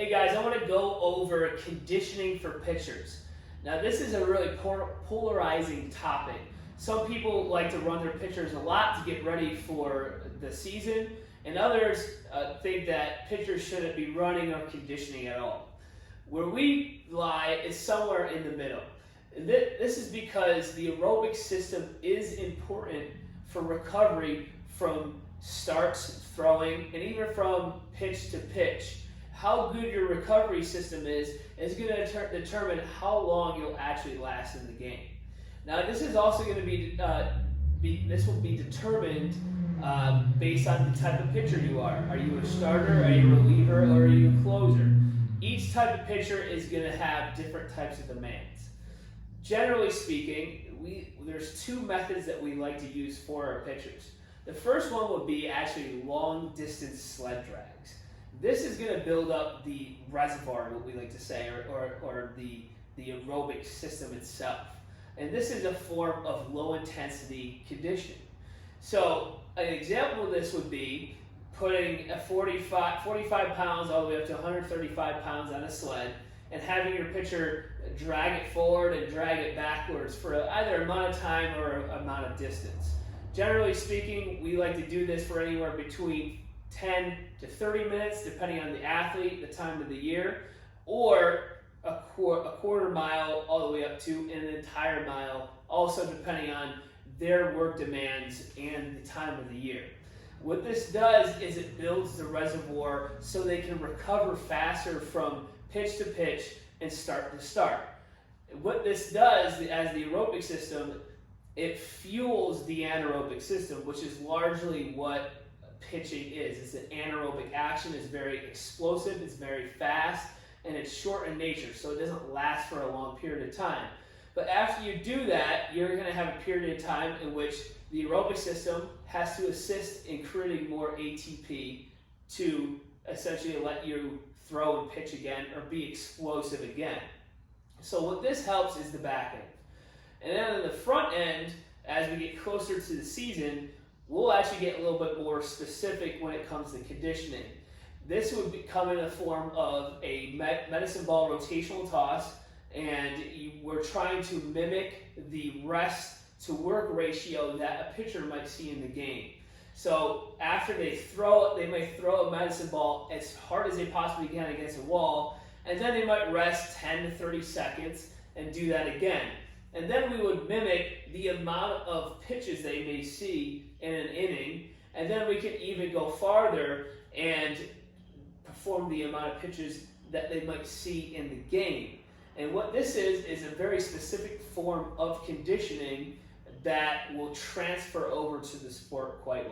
Hey guys, I want to go over conditioning for pitchers. Now this is a really polarizing topic. Some people like to run their pitchers a lot to get ready for the season, and others think that pitchers shouldn't be running or conditioning at all. Where we lie is somewhere in the middle. This is because the aerobic system is important for recovery from starts, throwing, and even from pitch to pitch. How good your recovery system is going to determine how long you'll actually last in the game. Now, this is also going to be determined based on the type of pitcher you are. Are you a starter, are you a reliever, or are you a closer? Each type of pitcher is going to have different types of demands. Generally speaking, there's two methods that we like to use for our pitchers. The first one would be actually long distance sled drags. This is going to build up the reservoir, what we like to say, or the aerobic system itself. And this is a form of low intensity conditioning. So an example of this would be putting a 45 pounds all the way up to 135 pounds on a sled and having your pitcher drag it forward and drag it backwards for either amount of time or amount of distance. Generally speaking, we like to do this for anywhere between 10 to 30 minutes, depending on the athlete, the time of the year, or a quarter mile all the way up to an entire mile, also depending on their work demands and the time of the year. What this does is it builds the reservoir so they can recover faster from pitch to pitch and start to start. What this does as the aerobic system, it fuels the anaerobic system, which is largely what pitching is. It's an anaerobic action. It's very explosive, it's very fast, and it's short in nature, so it doesn't last for a long period of time. But after you do that, you're going to have a period of time in which the aerobic system has to assist in creating more ATP to essentially let you throw and pitch again or be explosive again. So what this helps is the back end. And then on the front end, as we get closer to the season, we'll actually get a little bit more specific when it comes to conditioning. This would come in the form of a medicine ball rotational toss, and we're trying to mimic the rest to work ratio that a pitcher might see in the game. So after they throw it, they may throw a medicine ball as hard as they possibly can against a wall, and then they might rest 10 to 30 seconds and do that again. And then we would mimic the amount of pitches they may see in an inning, and then we can even go farther and perform the amount of pitches that they might see in the game. And what this is a very specific form of conditioning that will transfer over to the sport quite well.